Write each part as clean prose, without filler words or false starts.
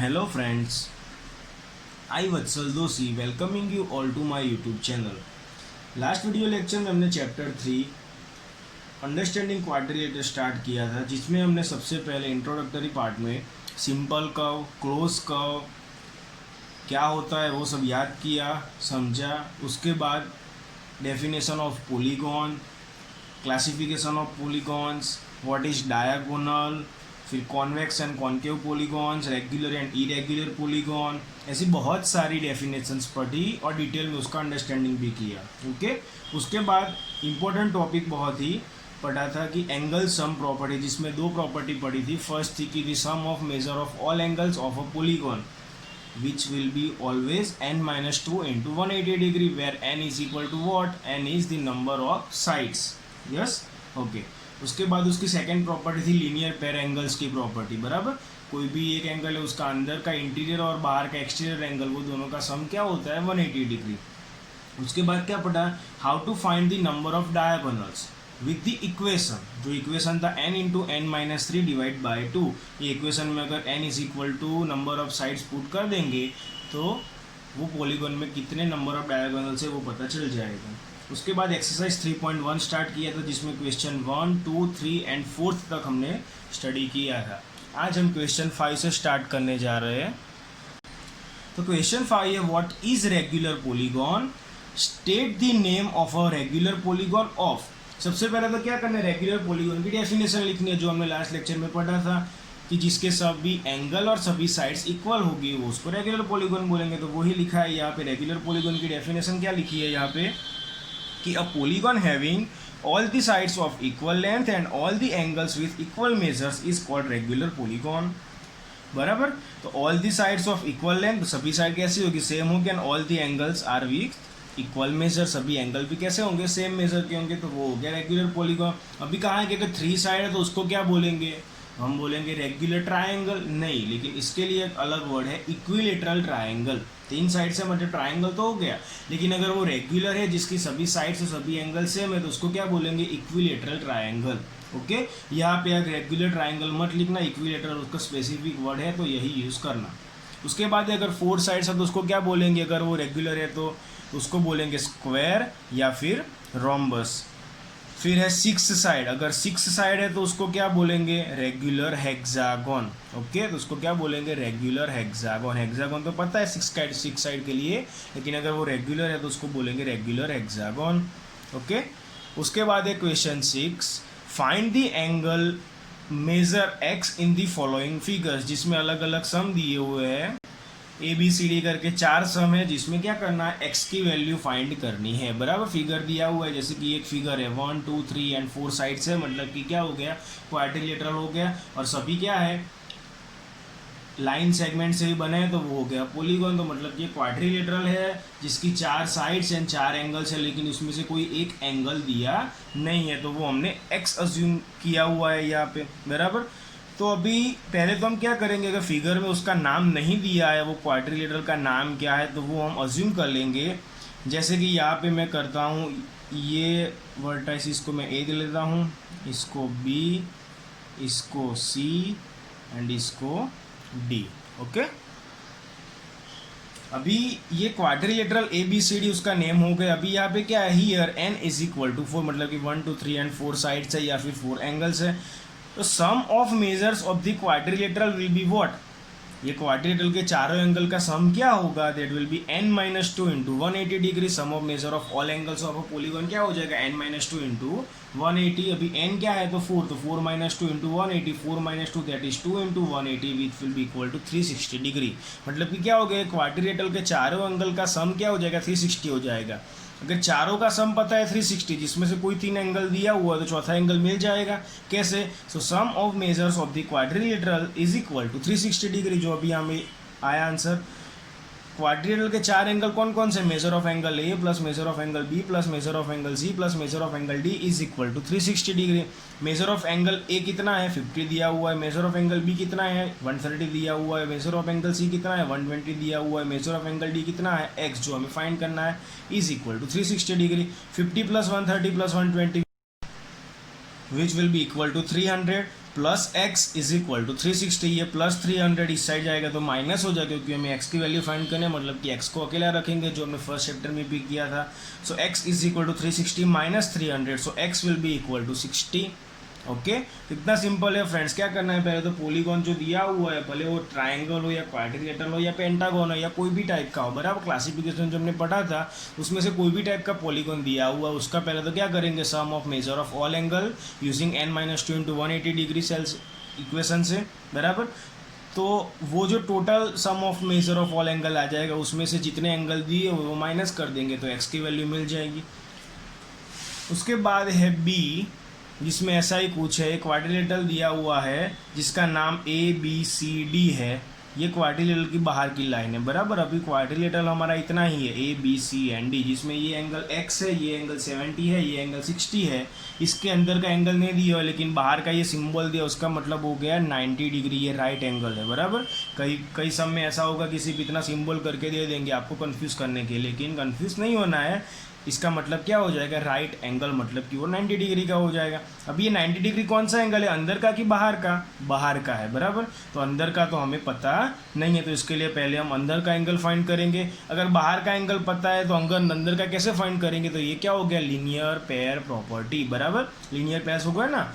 Hello friends, I Vatsal Doshi welcoming you all to my YouTube channel. Last video lecture में हमने chapter 3 understanding quadrilateral start किया था, जिसमें हमने सबसे पहले इंट्रोडक्टरी पार्ट में सिंपल कर्व, क्लोज कर्व क्या होता है वो सब याद किया, समझा। उसके बाद definition of polygon, classification of polygons, what is diagonal, फिर convex and concave polygons, regular and irregular polygon, ऐसी बहुत सारी डेफिनेशंस पढ़ी और डिटेल में उसका अंडरस्टैंडिंग भी किया। ओके, उसके बाद इम्पोर्टेंट टॉपिक बहुत ही पढ़ा था कि एंगल सम प्रॉपर्टी, जिसमें दो प्रॉपर्टी पढ़ी थी। फर्स्ट थी कि the sum of measure of all angles of a polygon which will be always n-2 into 180 degree, where n is equal to what? n is the number of sides. yes, okay. उसके बाद उसकी second property थी linear pair angles की property. बराबर, कोई भी एक angle है, उसका अंदर का इंटीरियर और बाहर का एक्सटीरियर एंगल, वो दोनों का सम क्या होता है? 180 डिग्री। उसके बाद क्या पढ़ा? How to find the number of diagonals with the equation, जो इक्वेशन था n into n-3 divide by 2। ये इक्वेशन में अगर n is equal to number of sides put कर देंगे तो वो पॉलीगॉन में कितने नंबर ऑफ डायगोनल्स है वो पता चल जाएगा। उसके बाद एक्सरसाइज 3.1 स्टार्ट किया था, जिसमें क्वेश्चन 1, 2, 3 एंड 4 तक हमने स्टडी किया था। आज हम क्वेश्चन 5 से स्टार्ट करने जा रहे हैं। तो क्वेश्चन 5 है, what is regular polygon, state the name of a regular polygon of. सबसे पहले तो क्या करना है? रेगुलर पॉलीगॉन की डेफिनेशन लिखनी है, जो हमने लास्ट लेक्चर में पढ़ा था कि जिसके सभी एंगल और सभी साइड्स इक्वल होगी वो उसको रेगुलर पॉलीगॉन बोलेंगे। तो वही लिखा है यहाँ पे। रेगुलर पॉलीगॉन की डेफिनेशन क्या लिखी है यहाँ पे कि a polygon having all the sides of equal length and all the angles with equal measures is called regular polygon. बराबर, तो all the sides of equal length, सभी साइड कैसी होगी? सेम होगी। And all the angles are with equal measure, सभी angle भी कैसे होंगे? सेम मेजर के होंगे। तो वो हो गया रेगुलर पॉलीगॉन। अभी कहा है कि अगर 3 साइड है तो उसको क्या बोलेंगे? हम बोलेंगे रेगुलर ट्रायंगल नहीं, लेकिन इसके लिए एक अलग वर्ड है, इक्विलेटरल ट्रायंगल। 3 साइड से मतलब ट्रायंगल तो हो गया, लेकिन अगर वो रेगुलर है जिसकी सभी साइड से सभी एंगल सेम है तो उसको क्या बोलेंगे? Equilateral triangle. ओके, यहाँ पे अगर रेगुलर ट्रायंगल मत लिखना, इक्विलेटरल उसका स्पेसिफिक वर्ड है तो यही यूज़ करना। उसके बाद अगर 4 साइड्स है तो उसको क्या बोलेंगे? अगर वो रेगुलर है तो उसको बोलेंगे स्क्वायर या फिर रोम्बस। फिर है 6 साइड, अगर 6 साइड है तो उसको क्या बोलेंगे? Regular hexagon. ओके, तो उसको क्या बोलेंगे? Regular hexagon. हेक्सागोन तो पता है 6 साइड के लिए, लेकिन अगर वो रेगुलर है तो उसको बोलेंगे रेगुलर हेक्सागोन। ओके, उसके बाद है question 6, find the angle measure x in the following figures, जिसमें अलग अलग सम दिए हुए हैं। ABCD करके 4 सम है, जिसमें क्या करना है? x की वैल्यू फाइंड करनी है। बराबर, फिगर दिया हुआ है, जैसे कि एक फिगर है 1, 2, 3 एंड 4 साइड्स है, मतलब कि क्या हो गया? क्वाड्रिलेटरल हो गया। और सभी क्या है? लाइन सेगमेंट से ही बने हैं तो वो हो गया पॉलीगॉन। तो मतलब ये क्वाड्रिलेटरल है जिसकी 4 साइड्स एंड 4 एंगल्स है, लेकिन उसमें से कोई एक एंगल दिया नहीं है, तो वो हमने x अज्यूम किया हुआ है यहाँ पे। बराबर, तो अभी पहले तो हम क्या करेंगे? अगर फिगर में उसका नाम नहीं दिया है, वो क्वाड्रिलेटरल का नाम क्या है, तो वो हम अज्यूम कर लेंगे। जैसे कि यहाँ पे मैं करता हूँ, ये वर्टाइस इसको मैं A दे लेता हूँ, इसको B, इसको C एंड इसको D। ओके, अभी ये क्वाड्रिलेटरल ABCD उसका नेम हो गया। अभी यहाँ पे क्या है? Here n is equal to 4, मतलब कि 1, 2, 3 एंड 4 साइड्स है या फिर 4 एंगल्स है। तो sum of measures of the quadrilateral will be what? ये क्वाड्रिलेटरल के चारों एंगल का सम क्या होगा? That will be n-2 into 180 degree. Sum of measure of all angles of a polygon क्या हो जाएगा? n-2 into 180। अभी n क्या है? तो 4, तो 4-2 into 180, 4-2 that is 2 into 180 which will be equal to 360 degree. मतलब कि क्या हो गया? क्वाड्रिलेटरल के चारों एंगल का सम क्या हो जाएगा? 360 हो जाएगा। अगर चारों का सम पता है 360, जिसमें से कोई 3 एंगल दिया हुआ है तो चौथा एंगल मिल जाएगा। कैसे? So sum of measures of the quadrilateral is equal to 360 degree, जो अभी हमें आया आंसर। क्वाड्रिलेटरल के 4 एंगल कौन कौन से? Measure of angle A plus measure of angle B plus measure of angle C plus measure of angle D is equal to 360 degree. Measure of angle A कितना है? 50 दिया हुआ है। मेजर ऑफ एंगल B कितना है? 130 दिया हुआ है। मेजर ऑफ एंगल C कितना है? 120 दिया हुआ है। मेजर ऑफ एंगल D कितना है? X, जो हमें फाइंड करना है, is equal to 360 degree. 50 plus 130 plus 120 which will be equal to 300। Plus x is equal to 360, ये प्लस 300 इस साइड जाएगा तो माइनस हो जाएगा, क्योंकि हमें एक्स की वैल्यू फाइंड करनी है, मतलब कि एक्स को अकेला रखेंगे जो हमने फर्स्ट चैप्टर में भी किया था। So X is equal to 360 minus 300, so x will be equal to 60। Okay, इतना सिंपल है फ्रेंड्स। क्या करना है, पहले तो पॉलीगॉन जो दिया हुआ है, भले वो ट्राइंगल हो या क्वाड्रिलेटरल हो या पेंटागन हो या कोई भी टाइप का हो, बराबर क्लासिफिकेशन जो हमने पढ़ा था उसमें से कोई भी टाइप का पॉलीगॉन दिया हुआ है, उसका पहले तो क्या करेंगे, sum of measure of all angle using n-2 into 180 degree cells equation से, बराबर। तो वो जो total sum of measure of all angle आ जाएगा, उसमें से जितने एंगल दिए हुए वो माइनस कर देंगे तो एक्स की वैल्यू मिल जाएगी। उसके बाद है बी, जिसमें ऐसा ही कुछ है, एक क्वाड्रिलेटरल दिया हुआ है जिसका नाम ABCD है। ये क्वाड्रिलेटरल की बाहर की लाइन है, बराबर। अभी क्वाड्रिलेटरल हमारा इतना ही है ABCD, जिसमें ये एंगल x है, ये एंगल 70 है, ये एंगल 60 है। इसके अंदर का एंगल नहीं दिया है, लेकिन बाहर का ये सिंबल दिया, उसका मतलब हो गया 90 डिग्री, ये राइट एंगल है, बराबर। कई सब में ऐसा होगा कि सिर्फ इतना सिंबल करके दे देंगे आपको कंफ्यूज करने के लिए, लेकिन कंफ्यूज नहीं होना है। इसका मतलब क्या हो जाएगा, राइट एंगल, मतलब कि वो 90 डिग्री का हो जाएगा। अब ये 90 डिग्री कौन सा एंगल है, अंदर का कि बाहर का, बाहर का है, बराबर। तो अंदर का तो हमें पता नहीं है, तो इसके लिए पहले हम अंदर का एंगल फाइंड करेंगे। अगर बाहर का एंगल पता है तो अंदर का कैसे फाइंड करेंगे, तो ये क्या हो गया, लीनियर पेयर प्रॉपर्टी, बराबर। लीनियर पेयर हो गया ना,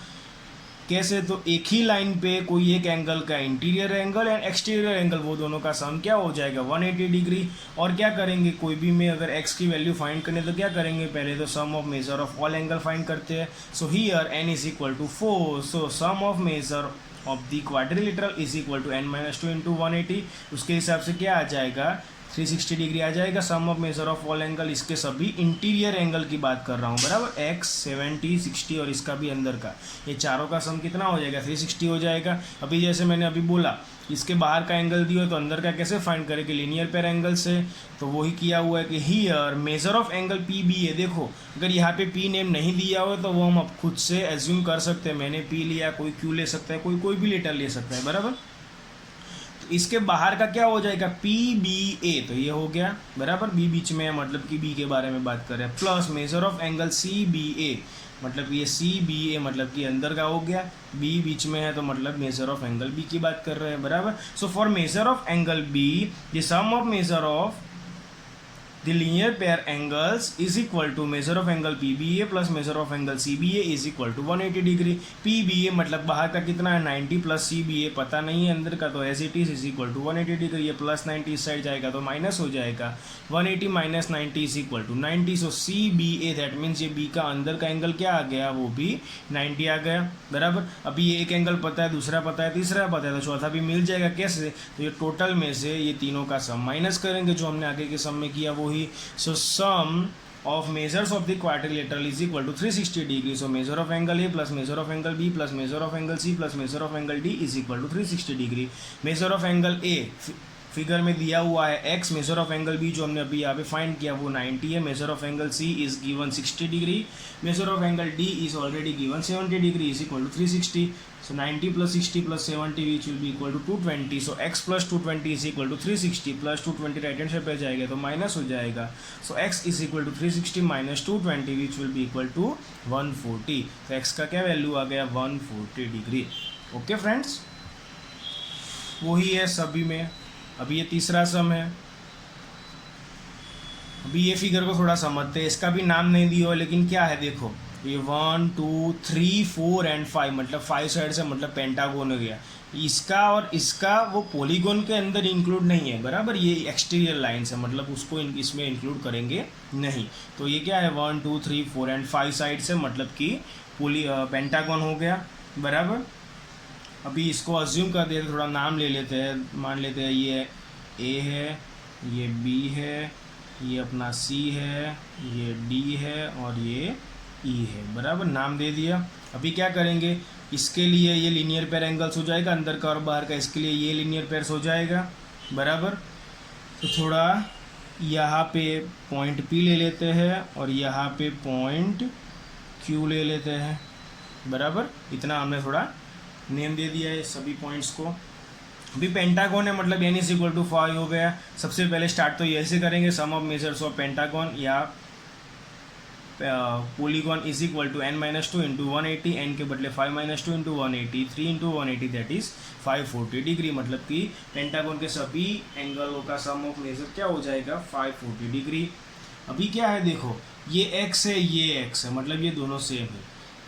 कैसे, तो एक ही लाइन पे कोई एक एंगल का interior angle and exterior angle, वो दोनों का सम क्या हो जाएगा, 180 डिग्री। और क्या करेंगे, कोई भी में अगर x की वैल्यू फाइंड करने तो क्या करेंगे, पहले तो sum of measure of all angle find करते हैं। So here n is equal to 4, so sum of measure of the quadrilateral is equal to n-2 into 180। उसके हिसाब से क्या आ जाएगा, 360 डिग्री आ जाएगा। Sum of measure of all angle, इसके सभी इंटीरियर एंगल की बात कर रहा हूँ, बराबर। x 70 60 और इसका भी अंदर का, ये चारों का सम कितना हो जाएगा, 360 हो जाएगा। अभी जैसे मैंने अभी बोला, इसके बाहर का एंगल दिया तो अंदर का कैसे फाइंड करेंगे, लीनियर पेयर एंगल से। तो वही किया हुआ है कि here measure of angle PB है। देखो, अगर यहाँ पे P नेम नहीं दिया हुआ तो वो हम अब खुद से एज्यूम कर सकते हैं, मैंने P लिया, कोई Q ले सकता है, कोई भी लेटर ले सकता है, बराबर। इसके बाहर का क्या हो जाएगा, PBA, तो ये हो गया, बराबर। B बीच में है, मतलब कि B के बारे में बात कर रहे हैं। Plus measure of angle CBA, मतलब ये CBA, मतलब कि अंदर का हो गया। B बीच में है तो मतलब मेजर ऑफ एंगल B की बात कर रहे हैं, बराबर। So for measure of angle B, the sum of measure of the linear pair angles is equal to measure of angle PBA plus measure of angle CBA is equal to 180 degree. PBA मतलब बाहर का कितना है, 90 plus CBA पता नहीं है अंदर का, तो as it is equal to 180 degree. ये प्लस 90 इस साइड जाएगा तो माइनस हो जाएगा, 180 minus 90 is equal to 90। So CBA that means ये B का अंदर का एंगल क्या आ गया, वो भी 90 आ गया, बराबर। अभी ये एक एंगल पता है, दूसरा पता है, तीसरा पता है, तो चौथा भी मिल जाएगा। कैसे, तो ये टोटल में से ये तीनों का सम माइनस करेंगे, जो हमने आगे के सम में किया वही। So sum of measures of the quadrilateral is equal to 360 degree. So measure of angle A plus measure of angle B plus measure of angle C plus measure of angle D is equal to 360 degree. Measure of angle A figure में दिया हुआ है x, major of angle B जो हमने अभी यहाँ पे find किया वो 90 है। Measure of angle C is given 60 degree. Measure of angle D is already given 70 degree is equal to 360। So 90 plus 60 plus 70 which will be equal to 220. So x plus 220 is equal to 360 plus 220 right hand side पे जाएगा तो minus हो जाएगा। So x is equal to 360 minus 220 which will be equal to 140. तो x का क्या value आ गया, 140 degree. Okay friends, वही है सभी में। अभी ये तीसरा सम है। अभी ये फिगर को थोड़ा समझते हैं, इसका भी नाम नहीं दिया हो, लेकिन क्या है देखो, ये 1 2 3 4 एंड 5 मतलब 5 साइड से मतलब पेंटागोन हो गया। इसका और इसका वो पॉलीगोन के अंदर इंक्लूड नहीं है, बराबर। ये एक्सटीरियर लाइन्स है, मतलब उसको इसमें इंक्लूड करेंगे नहीं। तो ये क्या है, 1 2 3 4 एंड 5 साइड से मतलब कि पेंटागोन हो गया, बराबर। अभी इसको अज्यूम कर देते, थोड़ा नाम ले लेते हैं, मान लेते हैं ये A है, ये B है, ये अपना C है, ये D है और ये E है, बराबर। नाम दे दिया। अभी क्या करेंगे, इसके लिए ये लीनियर पेयर एंगल्स हो जाएगा, अंदर का और बाहर का, इसके लिए ये लीनियर पेयर्स हो जाएगा, बराबर। तो थोड़ा यहाँ पे पॉइंट P ले लेते हैं और यहाँ पे पॉइंट Q ले लेते हैं, बराबर। इतना हमने थोड़ा नेम दे दिया है सभी पॉइंट्स को। अभी पेंटागन है, मतलब n इज इक्वल टू 5 हो गया। सबसे पहले स्टार्ट तो ये ऐसे करेंगे, sum of measures of pentagon, या polygon is equal to n-2 into 180, n के बदले 5-2 into 180, 3 into 180 that is 540 degree. मतलब कि पेंटागन के सभी एंगलों का सम ऑफ मेजर क्या हो जाएगा 540 डिग्री। अभी क्या है देखो, ये x है ये x है, मतलब ये दोनों सेम है,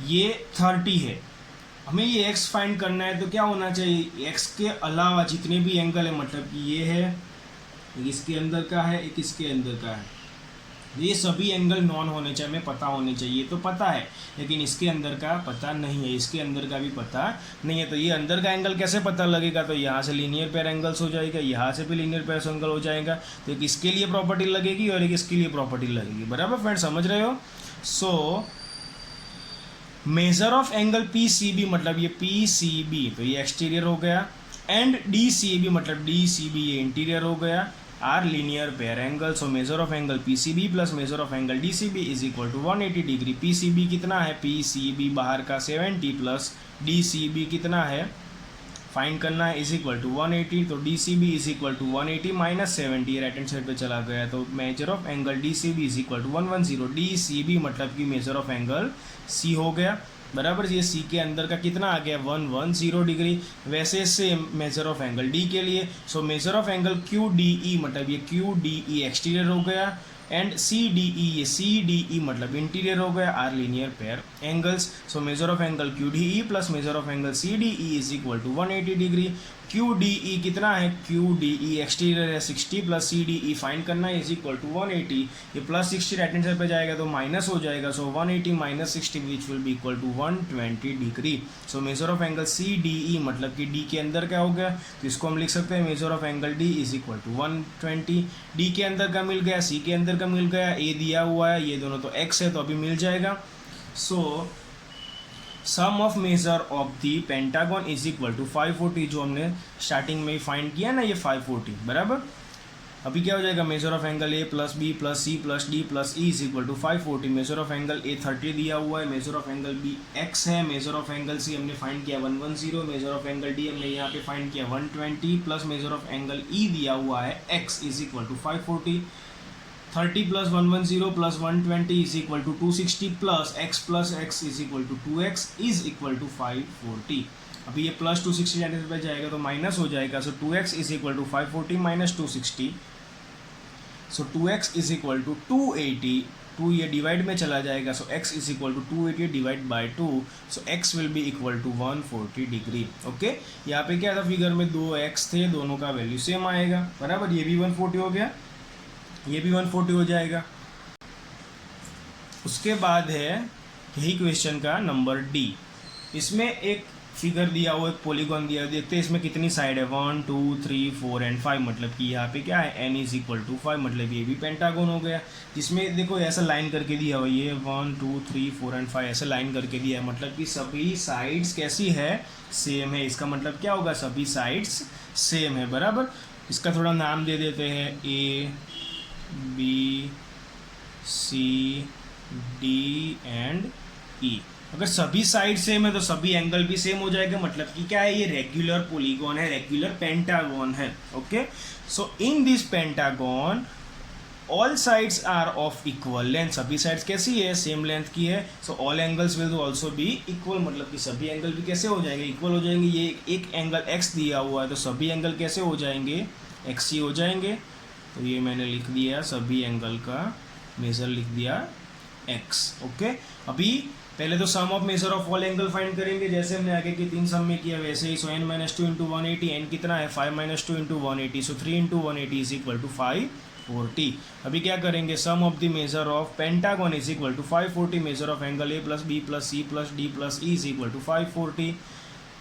ये 30 है, हमें ये x फाइंड करना है तो क्या होना चाहिए, x के अलावा जितने भी एंगल है, मतलब कि ये है, एक इसके अंदर का है, एक इसके अंदर का है, ये सभी एंगल नॉन होने चाहिए, हमें पता होने चाहिए। तो पता है लेकिन इसके अंदर का पता नहीं है, इसके अंदर का भी पता नहीं है। तो ये अंदर का एंगल कैसे पता लगेगा, तो यहाँ से लीनियर पेयर एंगल्स हो जाएगा, यहाँ से भी लीनियर पेयर एंगल हो जाएगा। तो एक इसके लिए प्रॉपर्टी लगेगी और एक इसके लिए प्रॉपर्टी लगेगी, बराबर फ्रेंड, समझ रहे हो। So measure of angle P C B, मतलब ये पी सी बी तो ये एक्सटीरियर हो गया, एंड डी सी बी मतलब डी सी बी ये इंटीरियर हो गया, are linear pair angle. So measure of angle P C B plus measure of angle D C B is equal to 180 degree. P C B कितना है, P C B बाहर का 70 plus D C B कितना है find करना है, is equal to 180। तो D C B is equal to 180 minus 70, right hand side पे चला गया, तो measure of angle D C B is equal to 110। D C B मतलब कि मेजर ऑफ एंगल सी हो गया, बराबर। ये सी के अंदर का कितना आ गया 110 डिग्री। वैसे same major of angle D के लिए, so measure of angle Q D E मतलब ये क्यू डी ई एक्सटीरियर हो गया, एंड सी डी ई ये सी डी ई मतलब इंटीरियर हो गया, are linear pair angles. So measure of angle Q D E plus measure of angle C D E is equal to 180 degree. Q D E कितना है, Q D E exterior है 60 plus C D E find करना है, is equal to 180। ये plus 60 right hand side पे जाएगा तो minus हो जाएगा, so 180 minus 60 which will be equal to 120 degree. So measure of angle C D E मतलब कि डी के अंदर क्या हो गया, तो इसको हम लिख सकते हैं measure of angle D is equal to 120। D के अंदर का मिल गया, सी के अंदर का मिल गया, ए दिया हुआ है, ये दोनों तो एक्स है तो अभी मिल जाएगा। So sum of measure of the pentagon is equal to 540, जो हमने स्टार्टिंग में ही फाइंड किया ना, ये 540 बराबर। अभी क्या हो जाएगा, measure of angle A plus B plus C plus D plus E is equal to 540। Measure of angle A 30 दिया हुआ है, measure of angle B x है, मेजर ऑफ एंगल सी हमने फाइंड किया 110, मेजर ऑफ एंगल डी हमने यहाँ पे find किया 120, plus measure of angle E दिया हुआ है x is equal to 540। 30 plus 110 plus 120 is equal to 260 plus x is equal to 2x is equal to 540। अभी ये प्लस 260 जाने पे जाएगा तो माइनस हो जाएगा, so 2x is equal to 540 minus 260, so 2x is equal to 280, 2 ये divide में चला जाएगा, so x is equal to 280 divide by 2, so x will be equal to 140 degree. Okay, यहाँ पे क्या था, फिगर में 2x थे, दोनों का वैल्यू सेम आएगा, बराबर। ये भी 140 हो गया, ये भी 140 हो जाएगा। उसके बाद है यही क्वेश्चन का नंबर डी। इसमें एक फिगर दिया हुआ, एक पॉलीगॉन दिया हुआ, देखते हैं इसमें कितनी साइड है, 1 2 3 4 एंड 5, मतलब कि यहाँ पे क्या है n इज इक्वल टू 5, मतलब ये भी पेंटागन हो गया। जिसमें देखो ऐसा लाइन करके दिया हुआ, ये 1 2 3 4 एंड 5 ऐसे लाइन करके दिया है, मतलब कि सभी साइड्स कैसी है, सेम है। इसका मतलब क्या होगा, सभी साइड्स सेम है, बराबर। इसका थोड़ा नाम दे देते हैं, A B C D and E. अगर सभी साइड सेम है तो सभी एंगल भी सेम हो जाएगा, मतलब कि क्या है, ये रेगुलर पॉलीगॉन है, रेगुलर पेंटागन है। Okay, so in this pentagon all sides are of equal length, सभी साइड्स कैसी है, सेम लेंथ की है। So all angles will also be equal, मतलब कि सभी एंगल भी कैसे हो जाएंगे, इक्वल हो जाएंगे। ये एक एंगल एक्स दिया हुआ है तो सभी एंगल कैसे हो जाएंगे, एक्स ही हो जाएंगे। तो ये मैंने लिख दिया, सभी एंगल का मेजर लिख दिया x। ओके, अभी पहले तो sum of measure of all angle find करेंगे, जैसे हमने आगे के 3 सम में किया वैसे ही। सो n-2 इंटू 180, n कितना है 5-2 into 180, so 3 into 180 is equal to 540। अभी क्या करेंगे, sum of the measure of pentagon is equal to 540, measure of angle A plus B plus C plus D plus E is equal to 540।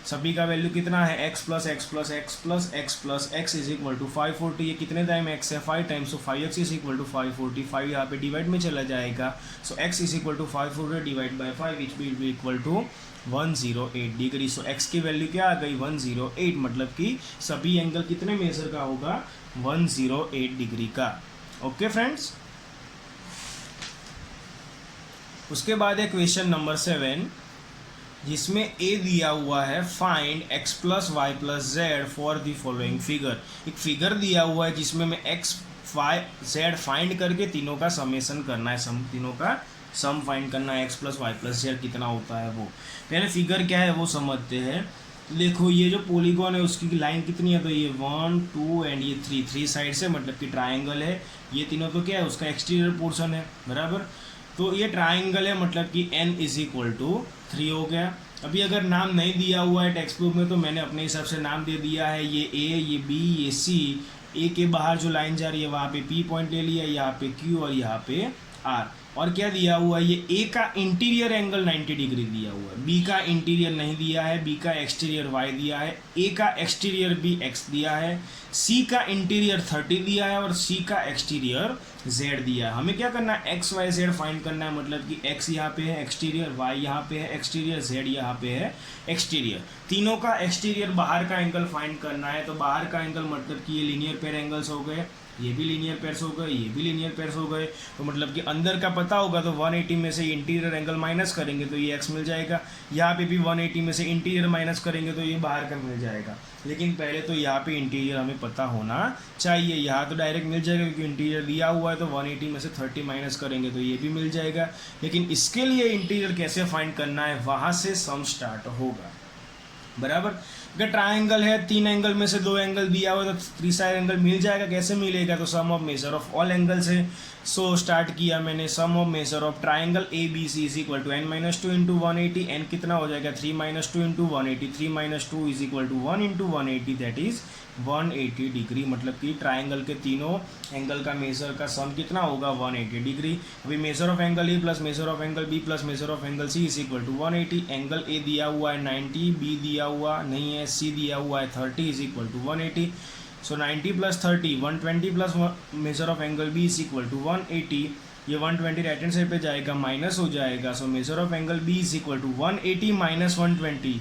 सभी का value कितना है, x plus x plus x plus x plus x is equal to 540। ये कितने time x है, 5 times, so 5x is equal to 540। 5 यहाँ पे divide में चला जाएगा, so x is equal to 540 divide by 5 which will be equal to 108 degree. So x की value क्या आ गई 108, मतलब कि सभी एंगल कितने मेजर का होगा, 108 डिग्री का। ओके फ्रेंड्स, उसके बाद है क्वेश्चन नंबर 7, जिसमें ए दिया हुआ है, find x plus Y plus z for the following figure. एक फिगर दिया हुआ है जिसमें मैं x वाई जेड फाइंड करके तीनों का समेशन करना है, तीनों का सम फाइंड करना है x plus Y plus z कितना होता है वो। पहले फिगर क्या है वो समझते हैं। तो देखो ये जो पॉलीगॉन है उसकी लाइन कितनी है, तो ये 1 2 एंड ये 3 साइड से, मतलब कि ट्राइंगल है। ये तीनों तो क्या है, उसका एक्सटीरियर पोर्शन है, बराबर। तो ये ट्राइंगल है, मतलब कि n इज इक्वल टू 3 हो गया। अभी अगर नाम नहीं दिया हुआ है टेक्स्ट बुक में तो मैंने अपने हिसाब से नाम दे दिया है, ये ए, ये बी, ये सी। ए के बाहर जो लाइन जा रही है वहाँ पे पी पॉइंट ले लिया, यहाँ पे क्यू और यहाँ पे आर। और क्या दिया हुआ है, ये ए का इंटीरियर एंगल 90 डिग्री दिया हुआ है, बी का इंटीरियर नहीं दिया है, बी का एक्सटीरियर वाई दिया है, ए का एक्सटीरियर भी एक्स दिया है, सी का इंटीरियर 30 दिया है और सी का एक्सटीरियर जेड दिया है। हमें क्या करना है, एक्स वाई जेड फाइंड करना है, मतलब कि एक्स यहाँ पे है एक्सटीरियर, वाई यहाँ पे है एक्सटीरियर, जेड यहाँ पे है एक्सटीरियर। तीनों का एक्सटीरियर बाहर का एंगल फाइंड करना है। तो बाहर का एंगल मतलब कि ये लीनियर पेयर एंगल्स हो गए, ये भी लीनियर पेयर्स हो गए, ये भी लीनियर पेयर्स हो गए। तो मतलब कि अंदर का पता होगा तो 180 में से इंटीरियर एंगल माइनस करेंगे तो ये x मिल जाएगा। यहाँ पे भी 180 में से इंटीरियर माइनस करेंगे तो ये बाहर का मिल जाएगा। लेकिन पहले तो यहाँ पे इंटीरियर हमें पता होना चाहिए। यहाँ तो डायरेक्ट मिल जाएगा क्योंकि इंटीरियर दिया हुआ है, तो 180 में से 30 माइनस करेंगे तो ये भी मिल जाएगा। लेकिन इसके लिए इंटीरियर कैसे फाइंड करना है, वहाँ से सम स्टार्ट होगा, बराबर। अगर ट्राइंगल है, 3 एंगल में से 2 एंगल दिया हुआ है तो 3 साइड एंगल मिल जाएगा। कैसे मिलेगा, तो sum of measure of all angles है। सो स्टार्ट किया मैंने, sum of measure of triangle A B C is equal to n-2 into 180। N कितना हो जाएगा, 3-2 into 180, 3-2 is equal to 1 into 180, that is 180 degree. मतलब कि ट्राइंगल के तीनों एंगल का मेजर का सम कितना होगा, 180 डिग्री। अभी measure of angle A plus measure of angle B plus measure of angle C is equal to 180। Angle A दिया हुआ है 90, बी दिया हुआ नहीं है, सी दिया हुआ है 30 is equal to 180। So 90 plus 30 120 plus measure of angle B is equal to 180। ये 120 राइट हैंड साइड पे जाएगा, माइनस हो जाएगा। So measure of angle B is equal to 180 minus 120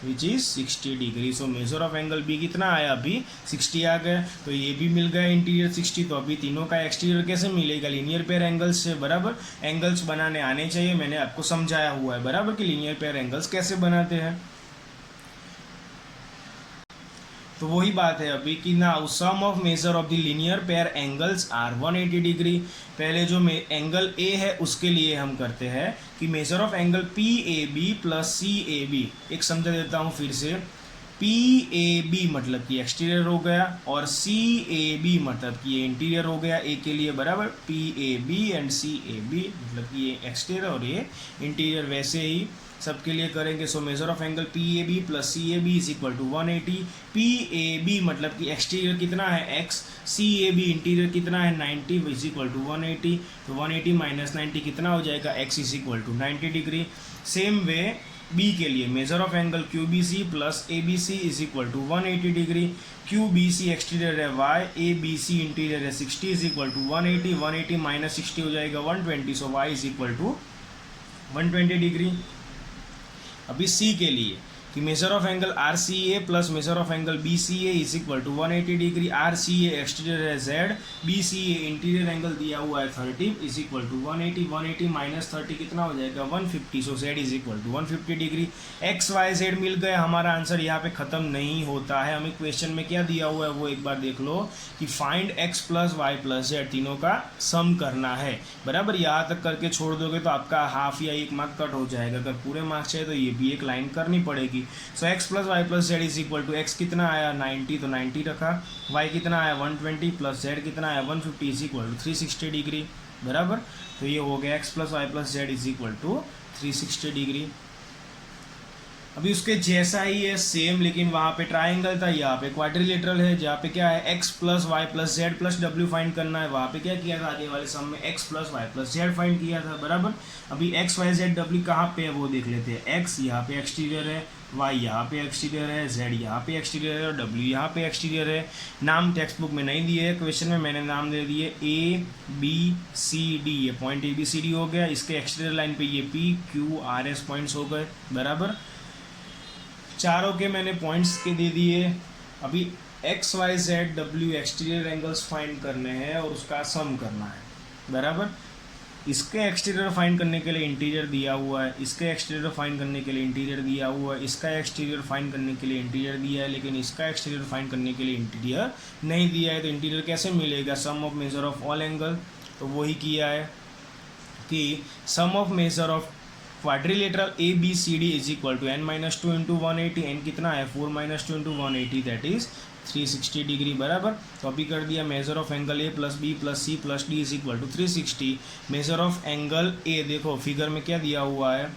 which is 60 degree. So measure of angle B कितना आया, अभी 60 आ गया। तो ये भी मिल गया इंटीरियर 60। तो अभी तीनों का एक्सटीरियर कैसे मिलेगा, लीनियर पेयर एंगल्स से, बराबर। एंगल्स बनाने आने चाहिए, मैंने आपको समझाया हुआ है, बराबर, कि लीनियर पेयर एंगल्स कैसे बनाते हैं। तो वही बात है अभी कि now sum of measure of the linear pair angles are 180 degree. पहले जो एंगल ए है उसके लिए हम करते हैं कि measure of angle P A B plus C A B. एक समझा देता हूँ फिर से, पी ए बी मतलब कि एक्सटीरियर हो गया और सी ए बी मतलब कि ये इंटीरियर हो गया ए के लिए, बराबर। P A B and C A B मतलब कि ये एक्सटीरियर और ये इंटीरियर, वैसे ही सबके लिए करेंगे। So measure of angle P A B plus C A B is equal to 180। P A B मतलब कि एक्सटीरियर कितना है x, C A B interior कितना है 90 इज इक्वल टू 180। तो 180 माइनस 90 कितना हो जाएगा, x is equal to 90 degree. Same way B के लिए measure of angle Q B C plus A B C is equal to 180 degree. Q B C exterior है y, A B C interior है 60 is equal to 180। 180 minus 60 हो जाएगा 120। So y is equal to 120 degree. अभी C के लिए कि measure of angle R C A plus measure of angle B C A is equal to 180 degree. R C A exterior है Z, B C A interior angle दिया हुआ है 30 is equal to 180। 180 minus 30 कितना हो जाएगा, 150। So Z is equal to 150 degree. X Y Z मिल गए, हमारा आंसर यहाँ पे खत्म नहीं होता है। हमें क्वेश्चन में क्या दिया हुआ है वो एक बार देख लो कि find X plus Y plus Z, तीनों का सम करना है, बराबर। यहाँ तक करके छोड़ दोगे तो आपका हाफ या 1 मार्क कट हो जाएगा। अगर पूरे मार्क्स चाहिए तो ये भी एक लाइन करनी पड़ेगी। So X plus Y plus Z is equal to, X कितना आया 90 तो 90 रखा, वाई कितना आया 120 प्लस जेड कितना आया 150 इज इक्वल टू 360 डिग्री, बराबर। तो ये हो गया X plus Y plus Z is equal to 360 degree. अभी उसके जैसा ही है सेम, लेकिन वहाँ पे ट्राइंगल था, यहाँ पे क्वाड्रिलेटरल है, जहाँ पे क्या है x plus Y plus Z plus W find करना है। वहाँ पे क्या किया था, आगे वाले सम में X plus Y plus Z find किया था, बराबर। अभी एक्स वाई जेड डब्ल्यू कहाँ पे है वो देख लेते हैं। एक्स यहाँ पे एक्सटीरियर है, वाई यहाँ पे एक्सटीरियर है, जेड यहाँ पे एक्सटीरियर है और डब्ल्यू यहाँ पे एक्सटीरियर है। नाम टेक्स्ट बुक में नहीं दिए है, क्वेश्चन में मैंने नाम दे दिए ए बी सी डी। ये point A B C D हो गया, इसके एक्सटीरियर लाइन पे ये P Q R S points हो गए, बराबर। चारों के मैंने पॉइंट्स के दे दिए। अभी X Y Z W exterior angles find करने हैं और उसका सम करना है, बराबर। इसके एक्सटीरियर फाइंड करने के लिए इंटीरियर दिया हुआ है, इसके एक्सटीरियर फाइंड करने के लिए इंटीरियर दिया हुआ है, इसका एक्सटीरियर फाइंड करने के लिए इंटीरियर दिया है, लेकिन इसका एक्सटीरियर फाइंड करने के लिए इंटीरियर नहीं दिया है। तो इंटीरियर कैसे मिलेगा, sum of measure of all angle, तो वही किया है। कि sum of measure of quadrilateral A B C D is equal to n minus two into 180, N कितना है 4 minus two into 180 that is 360 degree बराबर। तो अभी कर दिया measure of angle A plus B plus C plus D is equal to 360। Measure of angle A देखो figure में क्या दिया हुआ है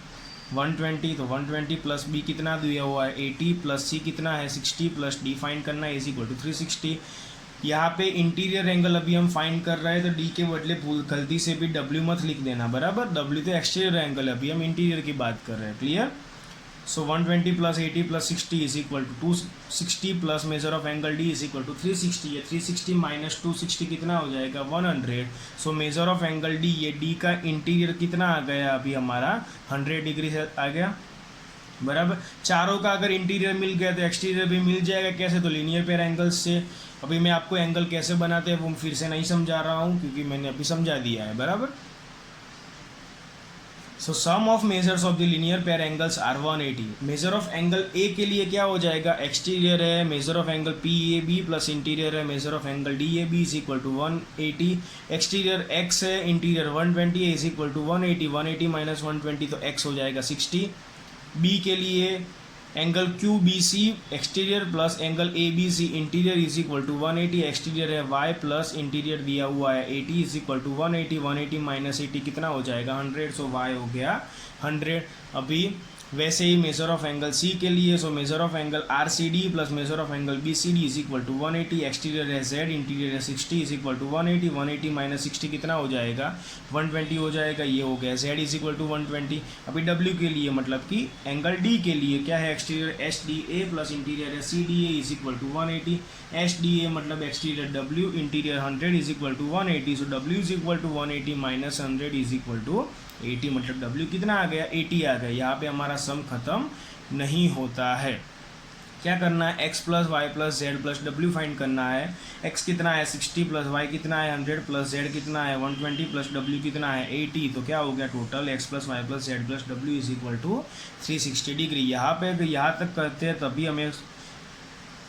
120, तो 120 प्लस बी कितना दिया हुआ है 80 प्लस सी कितना है 60 प्लस डी फाइंड करना है इज इक्वल टू 360। यहाँ पे इंटीरियर एंगल अभी हम फाइंड कर रहे हैं तो डी के बदले भूल गलती से भी डब्ल्यू मत लिख देना बराबर। डब्ल्यू तो एक्सटीरियर एंगल है, अभी हम इंटीरियर की बात कर रहे हैं। Clear. So 120 plus 80 plus 60 is equal to 260 plus measure of angle D is equal to 360 है। 360 माइनस 260 कितना हो जाएगा 100। So measure of angle D, ये डी का इंटीरियर कितना आ गया अभी हमारा 100 डिग्री से आ गया बराबर। चारों का अगर इंटीरियर मिल गया तो एक्सटीरियर भी मिल जाएगा। कैसे? तो लीनियर पेयर एंगल्स से। अभी मैं आपको एंगल कैसे बनाते हैं वो फिर से नहीं समझा रहा हूँ क्योंकि मैंने अभी समझा दिया है बराबर। So sum of measures of the linear pair angles are 180। Measure of angle A के लिए क्या हो जाएगा एक्सटीरियर है, measure of angle P A B plus interior है, measure of angle D A B is equal to 180। Exterior X है, interior 120 है is equal to 180। 180 minus 120 तो एक्स हो जाएगा 60। बी के लिए angle Q B C exterior plus angle A B C interior is equal to 180। Exterior है Y plus interior दिया हुआ है 80 इज इक्वल टू 180। 180 माइनस 80 कितना हो जाएगा 100। सो वाई हो गया 100। अभी वैसे ही मेजर ऑफ एंगल सी के लिए, so measure of angle R C D plus measure of angle B C D is equal to 180। Exterior है जेड, इंटीरियर है 60 इज इक्वल टू 180। 180 माइनस 60 कितना हो जाएगा 120 हो जाएगा। ये हो गया जेड इज इक्वल टू 120। अभी डब्ल्यू के लिए मतलब कि एंगल डी के लिए क्या है exterior H D A plus interior है C D A is equal to 180। H D A मतलब exterior W, interior 100 is equal to 180। So W is equal to 180 minus 100 is equal to 80। मतलब W कितना आ गया 80 आ गया। यहाँ पे हमारा सम खत्म नहीं होता है। क्या करना है x plus Y plus Z plus W find करना है। x कितना है 60 प्लस वाई कितना है 100 प्लस जेड कितना है 120 प्लस डब्ल्यू कितना है 80। तो क्या हो गया total x plus Y plus Z plus W is equal to 360 degree. यहाँ पे अगर यहाँ तक करते हैं तभी हमें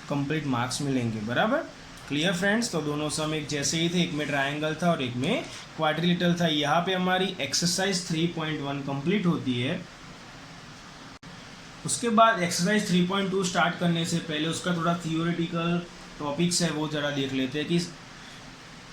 कंप्लीट मार्क्स मिलेंगे बराबर। Clear friends. तो दोनों सम एक जैसे ही थे, एक में ट्रायंगल था और एक में क्वाड्रिलेटरल था। यहाँ पे हमारी एक्सरसाइज 3.1 कंप्लीट होती है। उसके बाद एक्सरसाइज 3.2 स्टार्ट करने से पहले उसका थोड़ा थियोरेटिकल टॉपिक्स है वो ज़रा देख लेते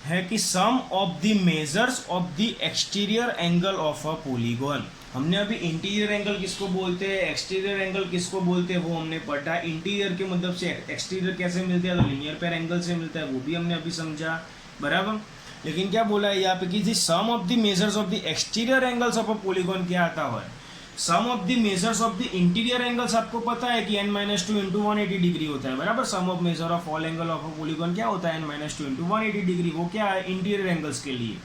हैं कि sum of the measures of the exterior angle of a polygon. हमने अभी इंटीरियर एंगल किसको बोलते हैं, एक्सटीरियर एंगल किसको बोलते हैं वो हमने पढ़ा। इंटीरियर के मतलब से एक्सटीरियर कैसे मिलते हैं तो लीनियर पेयर एंगल से मिलता है, वो भी हमने अभी समझा बराबर। लेकिन क्या बोला है यहाँ पे कि sum of the measures of the exterior angles of a polygon क्या आता है। Sum of the measures of the interior angles आपको पता है कि n-2 इंटू 180 डिग्री होता है बराबर। Sum of measure of all angle of a polygon क्या होता है n-2 इंटू 180 डिग्री। वो क्या है इंटीरियर एंगल्स के लिए।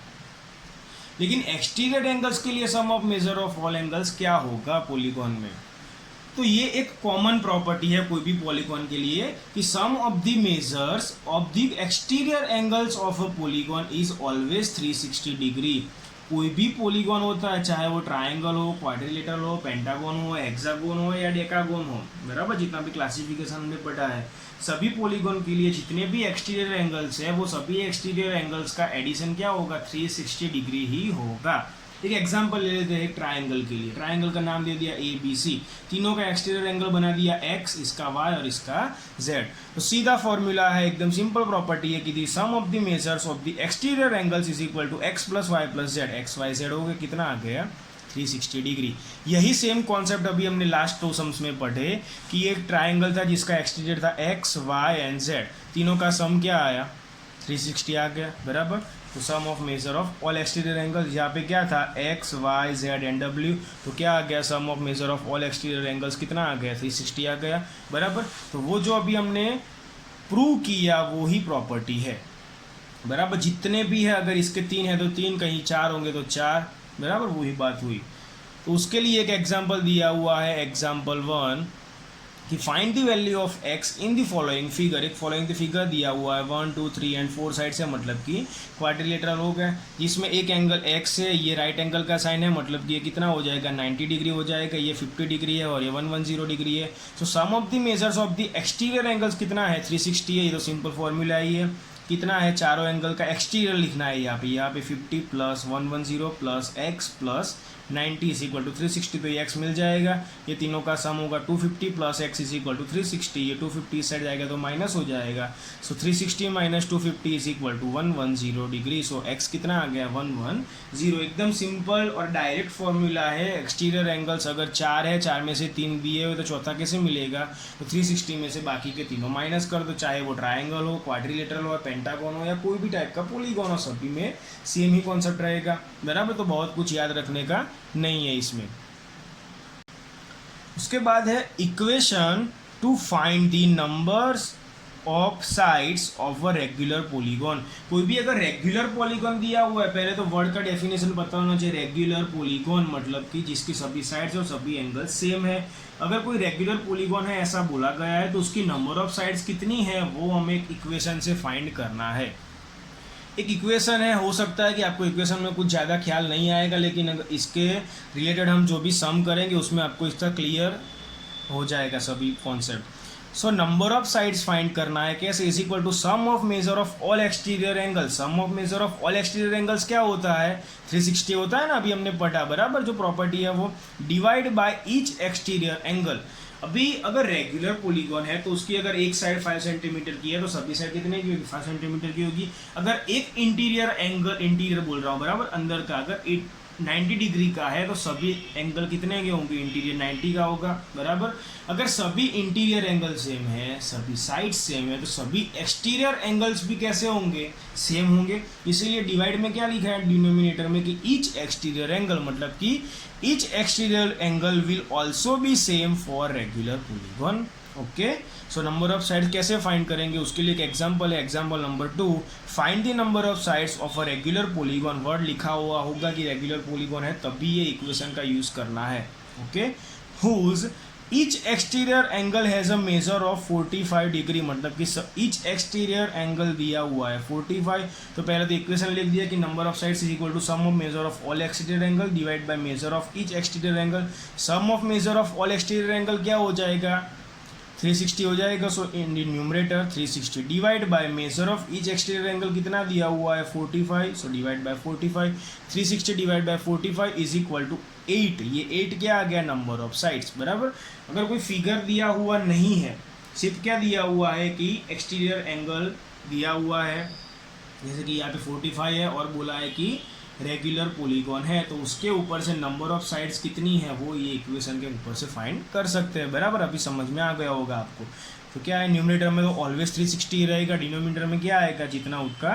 लेकिन एक्सटीरियर एंगल्स के लिए sum of measure of all angles क्या होगा पॉलीगॉन में। तो ये एक कॉमन प्रॉपर्टी है कोई भी पॉलीगॉन के लिए कि sum of the measures of the exterior angles of a polygon is always 360 degree. कोई भी पॉलीगॉन होता है चाहे वो ट्रायंगल हो, क्वाड्रिलेटरल हो, पेंटागन हो, हेक्सागोन हो या डेकागोन हो बराबर। जितना भी क्लासिफिकेशन हमने पढ़ा है सभी पॉलीगॉन के लिए जितने भी एक्सटीरियर एंगल्स है वो सभी एक्सटीरियर एंगल्स का एडिशन क्या होगा 360 डिग्री ही होगा। एक एग्जांपल ले लेते हैं एक ट्रायंगल के लिए। ट्रायंगल का नाम दे दिया ABC, तीनों का एक्सटीरियर एंगल बना दिया x, इसका y और इसका z। तो सीधा फॉर्मूला है एकदम सिंपल प्रॉपर्टी है कि the sum of the measures of the exterior angles is equal to x plus Y plus z. X Y z हो गया कितना आ गया 360 डिग्री। यही सेम कॉन्सेप्ट अभी हमने लास्ट 2 सम्स में पढ़े कि एक ट्रायंगल था जिसका एक्सटीरियर था x, y एंड z, तीनों का सम क्या आया 360 आ गया बराबर। तो sum of measure of all exterior angles यहाँ पे क्या था x, y, z and w। तो क्या आ गया sum of measure of all exterior angles कितना आ गया 360 आ गया बराबर। तो वो जो अभी हमने प्रूव किया वो ही प्रॉपर्टी है बराबर। जितने भी है अगर इसके 3 है तो 3, कहीं 4 होंगे तो 4 बराबर, वही बात हुई। तो उसके लिए एक एग्जाम्पल दिया हुआ है एग्जाम्पल 1 कि find the value of x in the following figure. एक फॉलोइंग द फिगर दिया हुआ है 1, 2, 3 एंड 4 साइड से, मतलब कि क्वाड्रिलेटरल हो गया जिसमें एक एंगल x है, ये राइट एंगल का साइन है, मतलब कि ये कितना हो जाएगा 90 डिग्री हो जाएगा, ये 50 डिग्री है और ये 110 डिग्री है। तो sum of the measures of the exterior angles कितना है 360 है। ये तो सिंपल फॉर्मूला ही है कितना है, चारों एंगल का एक्सटीरियर लिखना है यहाँ पे 50 plus 110 plus x plus 90 is equal to 360, तो ये एक्स मिल जाएगा। ये तीनों का सम होगा 250 plus x is equal to 360, ये 250 सेट जाएगा तो माइनस हो जाएगा। So 360 minus 250 is equal to 110 degree. So X कितना आ गया, 110। एकदम सिंपल और डायरेक्ट फॉर्मूला है। एक्सटीरियर एंगल्स अगर 4 है, 4 में से 3 दिए हुए तो चौथा कैसे मिलेगा, तो 360 में से बाकी के तीनों माइनस कर दो, चाहे वो ट्राइंगल हो, क्वाड्रिलेटरल हो, पेंटागन हो या कोई भी टाइप का पॉलीगॉन हो, सभी में सेम ही कॉन्सेप्ट रहेगा, बराबर। तो बहुत कुछ याद रखने का नहीं है इसमें। उसके बाद है equation two find the numbers of sides of a regular polygon. कोई भी अगर रेगुलर पॉलीगॉन दिया हुआ है, पहले तो वर्ड का डेफिनेशन पता होना चाहिए। रेगुलर पॉलीगॉन मतलब कि जिसकी सभी साइड्स और सभी एंगल्स सेम है। अगर कोई रेगुलर पॉलीगॉन है ऐसा बोला गया है तो उसकी नंबर ऑफ साइड्स कितनी है वो हमें एक इक्वेशन से फाइंड करना है। एक इक्वेशन है, हो सकता है कि आपको इक्वेशन में कुछ ज़्यादा ख्याल नहीं आएगा, लेकिन अगर इसके रिलेटेड हम जो भी सम करेंगे उसमें आपको इसका क्लियर हो जाएगा सभी concept. So number of sides find करना है कैसे, is equal to sum of measure of all exterior angles. Sum of measure of all exterior angles क्या होता है, 360 होता है ना, अभी हमने पढ़ा, बराबर, जो प्रॉपर्टी है वो, divide by each exterior angle. अभी अगर रेगुलर पॉलीगॉन है तो उसकी अगर एक साइड 5 सेंटीमीटर की है तो सभी साइड कितने की होगी, 5 सेंटीमीटर की होगी। अगर एक इंटीरियर एंगल, इंटीरियर बोल रहा हूँ बराबर, अंदर का अगर 90 डिग्री का है तो सभी एंगल कितने के होंगे, इंटीरियर 90 का होगा, बराबर। अगर सभी इंटीरियर एंगल सेम है, सभी साइड सेम है, तो सभी एक्सटीरियर एंगल्स भी कैसे होंगे, सेम होंगे। इसीलिए डिवाइड में क्या लिखा है डिनोमिनेटर में कि ईच एक्सटीरियर एंगल, मतलब कि each exterior angle will also B same for regular polygon. Okay, so number of sides कैसे फाइंड करेंगे, उसके लिए एक एग्जांपल है। Example number 2, find the number of sides of a regular polygon. Word लिखा हुआ होगा कि रेगुलर पॉलीगॉन है, तभी ये इक्वेशन का यूज करना है। Okay, whose each exterior angle has a measure of 45 degree, मतलब कि ईच एक्सटीरियर एंगल दिया हुआ है 45। तो पहले तो इक्वेशन लिख दिया कि number of sides is equal to sum of measure of all exterior angle divide by measure of each exterior angle. Sum of measure of all exterior angle क्या हो जाएगा, 360 हो जाएगा। So in numerator 360 divide by measure of each exterior angle कितना दिया हुआ है, 45। So divide by 45, 360 divide by 45 is equal to 8। ये 8 क्या आ गया, नंबर ऑफ साइड्स, बराबर। अगर कोई फिगर दिया हुआ नहीं है, सिर्फ क्या दिया हुआ है कि एक्सटीरियर एंगल दिया हुआ है, जैसे कि यहाँ पे 45 है और बोला है कि रेगुलर पॉलीगॉन है, तो उसके ऊपर से नंबर ऑफ साइड्स कितनी है वो ये इक्वेशन के ऊपर से फाइंड कर सकते हैं, बराबर। अभी समझ में आ गया होगा आपको। तो क्या है, न्यूमरेटर में तो ऑलवेज 360 रहेगा, डिनोमिनेटर में क्या आएगा, जितना उसका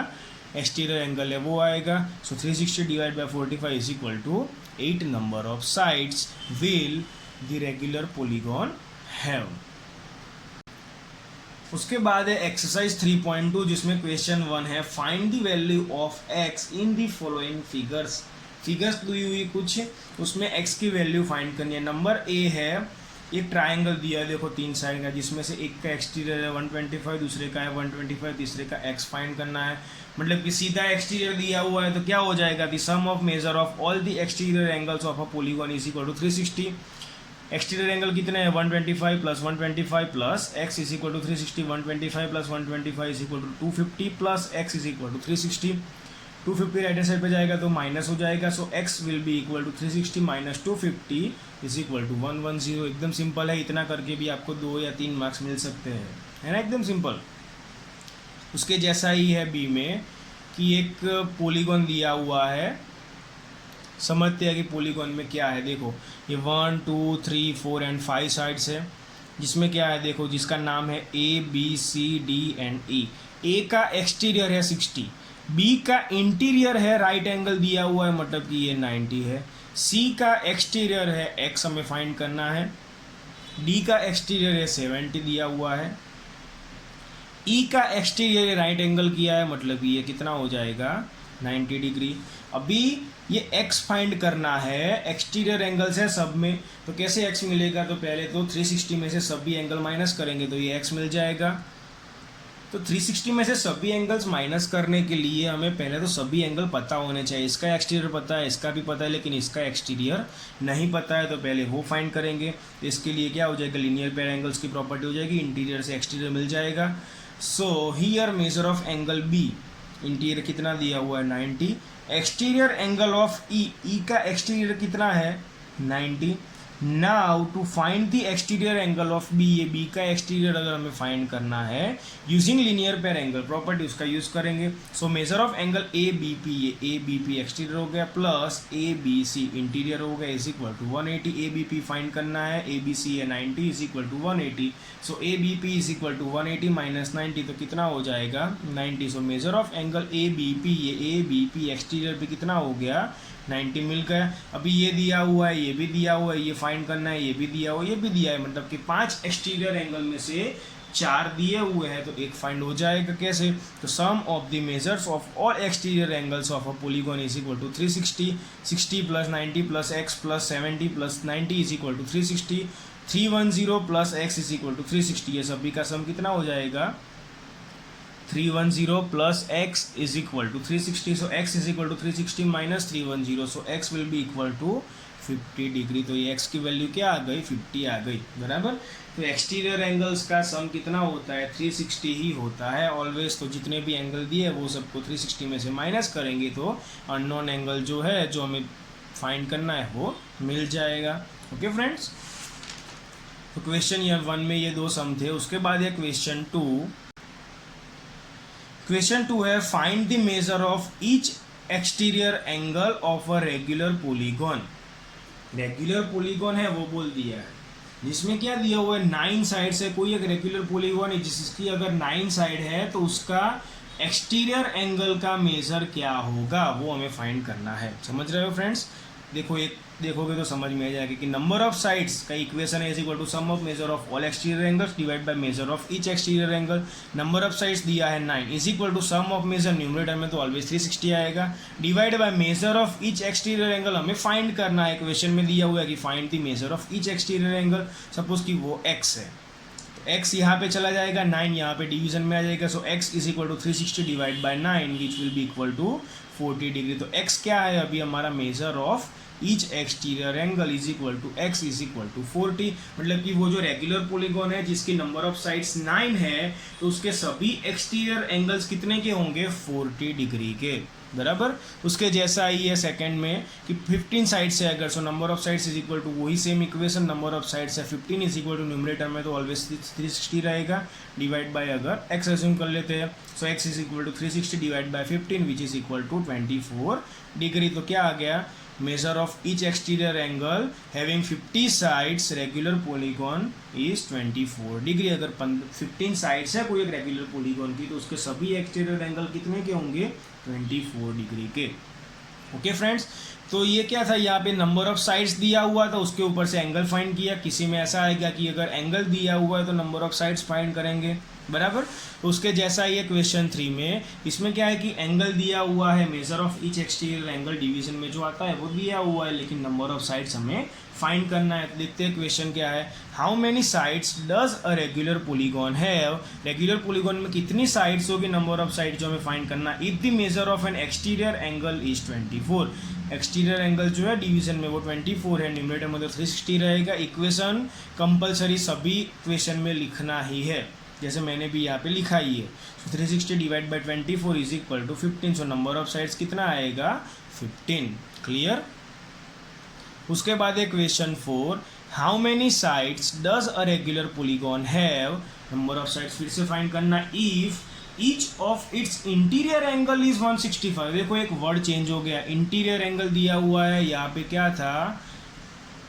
एक्सटीरियर एंगल है वो आएगा। So 360 divide by 45 is equal to 8 number of sides will the regular polygon have. उसके बाद है एक्सरसाइज 3.2, जिसमें क्वेश्चन 1 है, find the value of x in the following figures. Figures दी हुई कुछ, उसमें एक्स की वैल्यू फाइंड करनी है। नंबर ए है, एक ट्राइंगल दिया है, देखो 3 साइड का, जिसमें से एक का एक्सटीरियर है 125, दूसरे का है 125, तीसरे का एक्स फाइंड करना है। मतलब कि सीधा एक्सटीरियर दिया हुआ है तो क्या हो जाएगा, the sum of measure of all the exterior angles of a polygon is equal to 360। Exterior angle कितने हैं, 125 plus 125 plus x is equal to 360, 125 plus 125 is equal to 250 plus x is equal to 360। 250 right hand side पे जाएगा तो minus हो जाएगा। So x will be equal to 360 minus 250 is equal to 110। एकदम simple है, इतना करके भी आपको 2 या 3 मार्क्स मिल सकते हैं, है ना, एकदम सिंपल। उसके जैसा ही है बी में कि एक पॉलीगॉन दिया हुआ है, समझते हैं कि पॉलीगॉन में क्या है। देखो ये 1 2 3 4 एंड 5 साइड्स है, जिसमें क्या है, देखो जिसका नाम है A B C D and E. A का एक्सटीरियर है 60, बी का इंटीरियर है, राइट एंगल दिया हुआ है मतलब कि ये 90 है। सी का एक्सटीरियर है, एक्स हमें फाइंड करना है। डी का एक्सटीरियर है 70 दिया हुआ है। ई का एक्सटीरियर राइट एंगल किया है, मतलब ये कितना हो जाएगा, 90 डिग्री। अभी ये x फाइंड करना है, एक्सटीरियर एंगल्स है सब में, तो कैसे x मिलेगा, तो पहले तो 360 में से सभी एंगल माइनस करेंगे तो ये x मिल जाएगा। तो 360 में से सभी एंगल्स माइनस करने के लिए हमें पहले तो सभी एंगल पता होने चाहिए। इसका एक्सटीरियर पता है, इसका भी पता है, लेकिन इसका एक्सटीरियर नहीं पता है, तो पहले वो फाइंड करेंगे। तो इसके लिए क्या हो जाएगा, लीनियर पेयर एंगल्स की प्रॉपर्टी हो जाएगी, इंटीरियर से एक्सटीरियर मिल जाएगा। So here measure of angle B, interior कितना दिया हुआ है 90, exterior angle of E, E का एक्सटीरियर कितना है 90। Now to find the exterior angle of B, ये बी का एक्सटीरियर अगर हमें फाइंड करना है using linear pair angle property उसका यूज करेंगे। So measure of angle A B P, ये ए बी पी एक्सटीरियर हो गया plus A B C interior हो गया is equal to 180। A B P find करना है, ए बी सी है 90 is equal to 180। So A B P is equal to 180 minus 90 तो कितना हो जाएगा 90। So measure of angle A B P, ये ए बी पी एक्सटीरियर पे कितना हो गया 90 मिल गया। अभी ये दिया हुआ है, ये भी दिया हुआ है, ये फाइंड करना है, ये भी दिया हुआ है, ये भी दिया है, मतलब कि 5 एक्सटीरियर एंगल में से 4 दिए हुए हैं तो एक फाइंड हो जाएगा। कैसे? तो sum of the measures of all exterior angles of a polygon is equal to 360, 60 plus 90 plus x plus 70 plus 90 is equal to 360, 310 plus x is equal to 360। ये सभी का सम कितना हो जाएगा 310 plus x is equal to 360। So x is equal to 360 minus 310, so x will be equal to 50 degree. तो ये x की value क्या आ गई 50 आ गई, बराबर। तो एक्सटीरियर एंगल्स का सम कितना होता है 360 ही होता है ऑलवेज। तो जितने भी एंगल दिए वो सबको 360 में से माइनस करेंगे तो अननोन एंगल जो है जो हमें फाइंड करना है वो मिल जाएगा। ओके फ्रेंड्स, तो क्वेश्चन ये 1 में ये 2 सम थे। उसके बाद ये क्वेश्चन 2 है find the measure of each exterior angle of a regular polygon. Regular polygon है वो बोल दिया है, जिसमें क्या दिया हुआ है 9 साइड से कोई एक रेगुलर पॉलीगॉन है जिसकी अगर 9 साइड है तो उसका एक्सटीरियर एंगल का मेजर क्या होगा वो हमें फाइंड करना है। समझ रहे हो फ्रेंड्स? देखो एक देखोगे तो समझ में आ जाएगा कि नंबर ऑफ साइड्स का इक्वेशन है is equal to sum of measure of all exterior angles divide by measure of each exterior angle. Number of sides दिया है 9 is equal to sum of measure, numerator में तो always 360 आएगा, divide by measure of each exterior angle हमें find करना है। Question में दिया हुआ है कि find the measure of each exterior angle, suppose कि वो x है तो x यहाँ पे चला जाएगा, 9 यहाँ पे डिवीजन में आ जाएगा। So x is equal to 360 divide by 9 which will be equal to 40 degree. तो x क्या है अभी हमारा measure of each exterior angle is equal to x is equal to 40। मतलब कि वो जो रेगुलर पॉलीगॉन है जिसकी नंबर ऑफ साइड्स 9 है तो उसके सभी एक्सटीरियर एंगल्स कितने के होंगे 40 डिग्री के, बराबर। उसके जैसा ही है सेकंड में कि 15 साइड्स है अगर, so number of sides is equal to वही same equation, number of sides है 15 इज इक्वल टू न्यूमरेटर में तो ऑलवेज 360 रहेगा, डिवाइड बाय अगर x अज्यूम कर लेते हैं so x is equal to 360 divide by 15 which is equal to 24 degree. तो क्या आ गया measure of each exterior angle having 50 sides regular polygon is 24 degree. अगर 15 साइड्स है कोई एक रेगुलर पॉलीगॉन की तो उसके सभी एक्सटीरियर एंगल कितने के होंगे 24 डिग्री के। ओके फ्रेंड्स, तो ये क्या था यहाँ पे नंबर ऑफ साइड्स दिया हुआ था उसके ऊपर से एंगल फाइंड किया। किसी में ऐसा आएगा कि अगर एंगल दिया हुआ है तो नंबर ऑफ साइड्स फाइंड करेंगे, बराबर। उसके जैसा ही है क्वेश्चन 3 में, इसमें क्या है कि एंगल दिया हुआ है, measure of each exterior angle division में जो आता है वो दिया हुआ है, लेकिन नंबर ऑफ साइड्स हमें फाइंड करना है। देखते हैं क्वेश्चन क्या है, how many sides does a regular polygon have. Regular polygon में कितनी साइड्स होगी, नंबर ऑफ साइड जो हमें फाइंड करना है। If the measure of N exterior angle is 24, exterior angle जो है डिवीजन में वो 24 है, न्यूमरेटर में तो 360 रहेगा। इक्वेशन कंपलसरी सभी क्वेश्चन में लिखना ही है, जैसे मैंने भी यहाँ पे लिखा ही है। so 360 divide by 24 is equal to 15। So number of sides कितना आएगा 15। क्लियर। उसके बाद है question 4, how many sides does a regular polygon have. Number of sides फिर से फाइंड करना, if each of its interior angle is 165। देखो एक वर्ड चेंज हो गया, इंटीरियर एंगल दिया हुआ है, यहाँ पे क्या था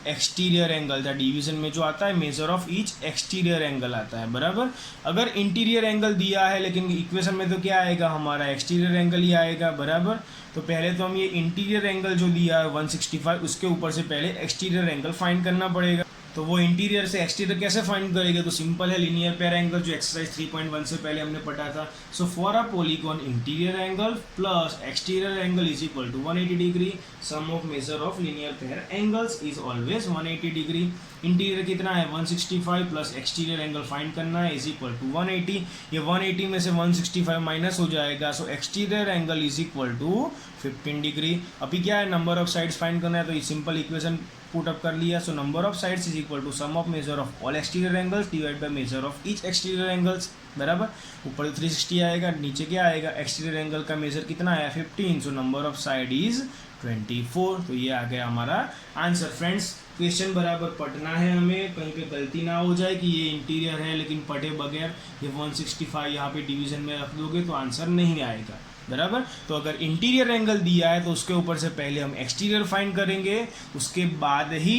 एक्सटीरियर एंगल था, डिवीजन में जो आता है measure of each exterior angle आता है, बराबर। अगर इंटीरियर एंगल दिया है लेकिन इक्वेशन में तो क्या आएगा हमारा एक्सटीरियर एंगल ही आएगा, बराबर। तो पहले तो हम ये इंटीरियर एंगल जो दिया है 165 उसके ऊपर से पहले एक्सटीरियर एंगल फाइंड करना पड़ेगा। तो वो इंटीरियर से एक्सटीरियर कैसे फाइंड करेंगे, तो सिंपल है, लीनियर पेयर एंगल जो एक्सरसाइज 3.1 से पहले हमने पढ़ा था। So for a polygon interior angle plus exterior angle is equal to 180 degree, sum of measure of linear pair angles is always 180 degree. Interior कितना है 165 प्लस एक्सटीरियर एंगल फाइंड करना है इज इक्वल टू 180। ये 180 में से 165 minus हो जाएगा, so exterior angle is equal to 15 degree. अभी क्या है नंबर ऑफ साइड्स फाइंड करना है, तो ये सिंपल इक्वेशन पुट अप कर लिया. So number of sides is equal to sum of measure of all exterior angles divide by measure of each exterior angles. बराबर. ऊपर 360 आएगा, नीचे क्या आएगा, एक्सटीरियर एंगल का मेजर कितना आया 15. So number of side is 24. तो ये आ गया हमारा आंसर. फ्रेंड्स क्वेश्चन बराबर पढ़ना है हमें, कहीं पे गलती ना हो जाए कि ये इंटीरियर है लेकिन पढ़े बगैर ये 165 यहाँ पे डिवीजन में रख दोगे तो आंसर नहीं आएगा. बराबर. तो अगर इंटीरियर एंगल दिया है तो उसके ऊपर से पहले हम एक्सटीरियर फाइंड करेंगे, उसके बाद ही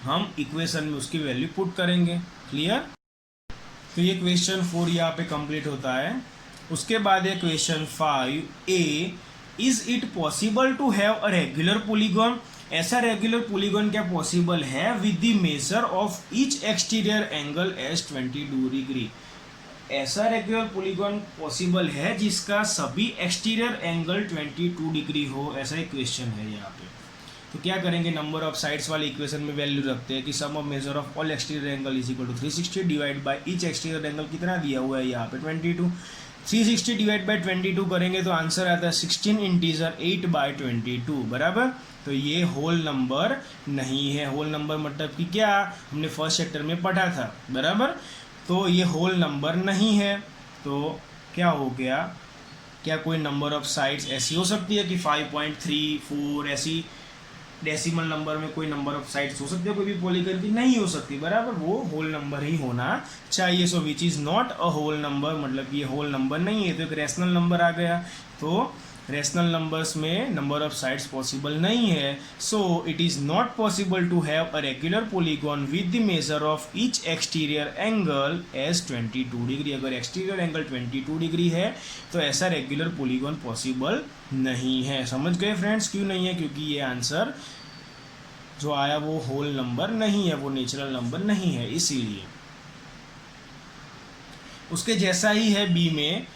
हम इक्वेशन में उसकी वैल्यू पुट करेंगे. क्लियर. तो ये क्वेश्चन 4 यहाँ पे कंप्लीट होता है. उसके बाद है question 5A. Is it possible to have a regular polygon. ऐसा रेगुलर पॉलीगॉन क्या पॉसिबल है with the measure of each exterior angle as 22 degree. ऐसा रेगुलर पॉलीगॉन पॉसिबल है जिसका सभी एक्सटीरियर एंगल 22 डिग्री हो. ऐसा एक क्वेश्चन है यहाँ पे. तो क्या करेंगे, नंबर ऑफ साइड्स वाले इक्वेशन में वैल्यू रखते हैं कि sum of measure of all exterior angle is equal to 360 divide by each exterior angle कितना दिया हुआ है यहाँ पे 22. 360 डिवाइड बाय 22 करेंगे तो आंसर आता है 16 इंटीजर 8/22. बराबर. तो ये होल नंबर नहीं है. होल नंबर मतलब कि क्या, हमने फर्स्ट चैप्टर में पढ़ा था. बराबर. तो ये होल नंबर नहीं है. तो क्या हो गया, क्या कोई नंबर ऑफ साइड्स ऐसी हो सकती है कि 5.34 ऐसी डेसिमल नंबर में कोई नंबर ऑफ साइड्स हो सकती है कोई भी पॉलीगॉन की? नहीं हो सकती. बराबर. वो होल नंबर ही होना चाहिए. So which is not a whole number, मतलब ये होल नंबर नहीं है. तो एक रैशनल नंबर आ गया. तो रैशनल नंबर्स में नंबर ऑफ साइड्स पॉसिबल नहीं है. So it is not possible to have a regular polygon with the measure of each exterior angle as 22 degree. अगर एक्सटीरियर एंगल 22 डिग्री है तो ऐसा रेगुलर पॉलीगॉन पॉसिबल नहीं है. समझ गए फ्रेंड्स क्यों नहीं है? क्योंकि ये आंसर जो आया वो होल नंबर नहीं है, वो नेचुरल नंबर नहीं है, इसीलिए. उसके जैसा ही है बी में,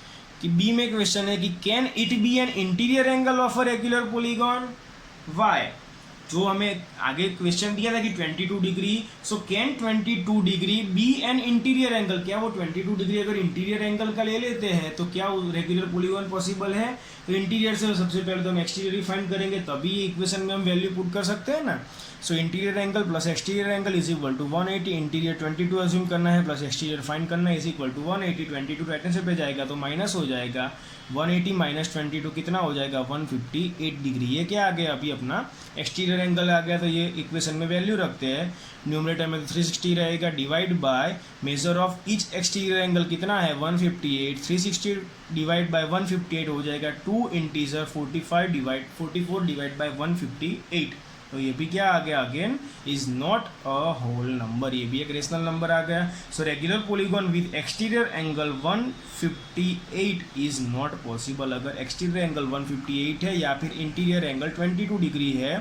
कि बी में क्वेश्चन है कि can it be an interior angle of a regular polygon. Why. जो हमें आगे क्वेश्चन दिया था कि 22 degree. So can 22 degree be an interior angle. क्या वो 22 डिग्री अगर इंटीरियर एंगल का ले लेते हैं तो क्या रेगुलर पॉलीगॉन पॉसिबल है? तो इंटीरियर से सबसे पहले तो हम एक्सटीरियर फाइंड करेंगे, तभी इक्वेशन में हम वैल्यू पुट कर सकते हैं ना. So interior angle plus exterior angle is equal to 180. Interior 22 assume करना है प्लस एक्सटीरियर फाइंड करना है इज इक्वल टू 180. 22 राइट से पे जाएगा तो माइनस हो जाएगा. 180 माइनस 22 कितना हो जाएगा 158 डिग्री. ये क्या आ गया अभी अपना एक्सटीरियर एंगल आ गया. तो ये इक्वेशन में वैल्यू रखते हैं. न्यूमरेटर में 360 रहेगा divide by measure of each exterior angle कितना है 158. 360 डिवाइड बाय 158 हो जाएगा 2 इंटीजर 44 डिवाइड बाय 158. तो ये भी क्या आ गया again is not a whole number. ये भी एक रेशनल नंबर आ गया. So regular polygon with exterior angle 158 is not possible. अगर एक्सटीरियर एंगल 158 है या फिर इंटीरियर एंगल 22 डिग्री है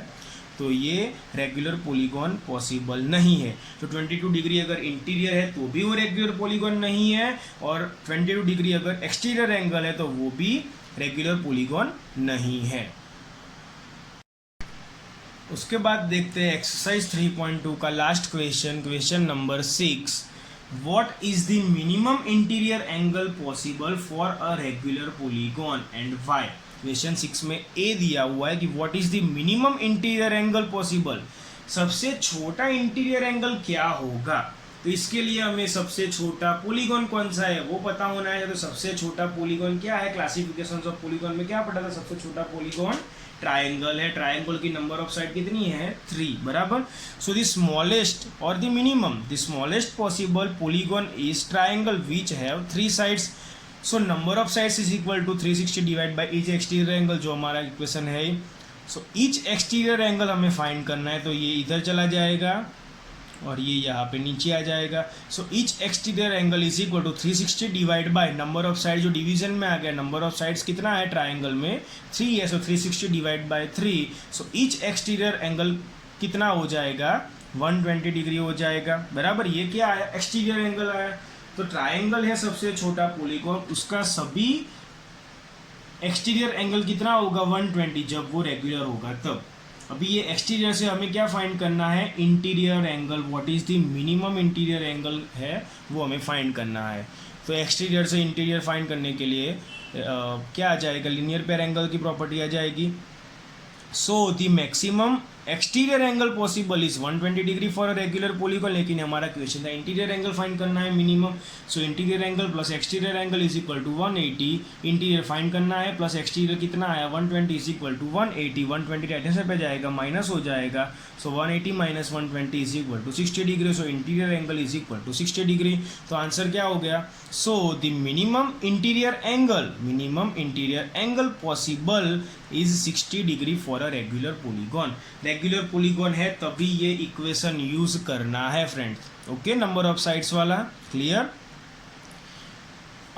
तो ये रेगुलर पॉलीगॉन पॉसिबल नहीं है. तो 22 डिग्री अगर इंटीरियर है तो भी वो रेगुलर पॉलीगॉन नहीं है, और 22 डिग्री अगर एक्सटीरियर एंगल है तो वो भी रेगुलर पॉलीगॉन नहीं है. उसके बाद देखते हैं एक्सरसाइज 3.2 का last question, question number 6. What is the minimum interior angle possible for a regular polygon and why. Question 6 में ए दिया हुआ है कि what is the minimum interior angle possible. सबसे छोटा इंटीरियर एंगल क्या होगा. तो इसके लिए हमें सबसे छोटा पॉलीगॉन कौन सा है वो पता होना है. तो सबसे छोटा पॉलीगॉन क्या है, क्लासिफिकेशन ऑफ पॉलीगॉन में क्या पढ़ा था, सबसे छोटा पॉलीगॉन ट्रायंगल है. ट्रायंगल की नंबर ऑफ साइड कितनी है 3. बराबर. सो द स्मॉलेस्ट और the minimum, the smallest possible polygon is triangle which have 3 sides. So number of sides is equal to 360 divide by each exterior angle, जो हमारा equation है. So each exterior angle हमें find करना है. तो ये इधर चला जाएगा और ये यहाँ पे नीचे आ जाएगा. So each exterior angle is equal to 360 divide by number of side, जो डिवीजन में आ गया. नंबर ऑफ साइड्स कितना है ट्रायंगल में 3 है. सो 360 डिवाइड बाय 3. सो ईच एक्सटीरियर एंगल कितना हो जाएगा 120 डिग्री हो जाएगा. बराबर. ये क्या आया एक्सटीरियर एंगल आया. तो ट्रायंगल है सबसे छोटा पॉलीगॉन, उसका सभी एक्सटीरियर एंगल कितना होगा 120 जब वो रेगुलर होगा तब. अभी ये एक्सटीरियर से हमें क्या फाइंड करना है interior angle. What is the minimum interior angle है वो हमें फाइंड करना है. तो एक्सटीरियर से इंटीरियर फाइंड करने के लिए क्या आ जाएगा, लीनियर पेयर एंगल की प्रॉपर्टी आ जाएगी. So the maximum exterior angle possible is 120 degree for a regular polygon, लेकिन हमारा क्वेश्चन था इंटीरियर एंगल फाइंड करना है minimum. So interior angle plus exterior angle is equal to 180, interior find करना है प्लस एक्सटीरियर कितना आया 120 is equal to 180, 120 right hand side पे जाएगा माइनस हो जाएगा, so 180 minus 120 is equal to 60 degree, so interior angle is equal to 60 degree. तो answer क्या हो गया, so the minimum interior angle possible is 60 degree for a regular polygon. Regular polygon है तभी ये इक्वेशन यूज करना है friends. Okay, number of sides वाला क्लियर।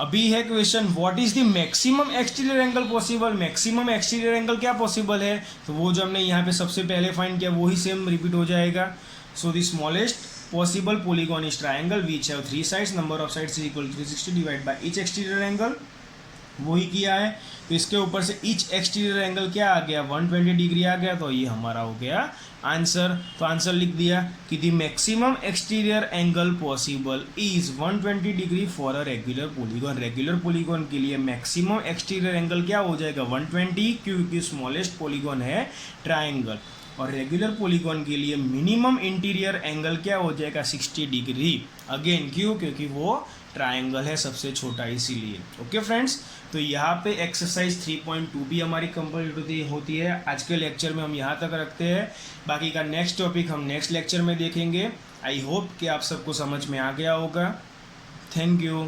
अभी है question what is the maximum exterior angle possible. Maximum exterior angle क्या possible है, तो वो जो हमने यहाँ पे सबसे पहले फाइंड किया वही सेम रिपीट हो जाएगा। So the smallest possible polygon is triangle which have 3 sides, number of sides is equal to 360 divide by each exterior angle, वही किया है। तो इसके ऊपर से ईच एक्सटीरियर एंगल क्या आ गया 120 डिग्री आ गया, तो ये हमारा हो गया आंसर। तो आंसर लिख दिया कि the maximum exterior angle possible is 120 degree for a regular polygon. Regular polygon के लिए मैक्सिमम एक्सटीरियर एंगल क्या हो जाएगा 120, क्योंकि स्मॉलेस्ट पॉलीगॉन है ट्राइंगल। और रेगुलर पॉलीगॉन के लिए मिनिमम इंटीरियर एंगल क्या हो जाएगा 60 डिग्री, अगेन क्यों, क्योंकि वो ट्राइंगल है सबसे छोटा इसीलिए। ओके फ्रेंड्स, तो यहाँ पे एक्सरसाइज 3.2 भी हमारी कंप्लीट होती है। आज के लेक्चर में हम यहाँ तक रखते हैं, बाकी का नेक्स्ट टॉपिक हम नेक्स्ट लेक्चर में देखेंगे। आई होप कि आप सबको समझ में आ गया होगा। Thank you.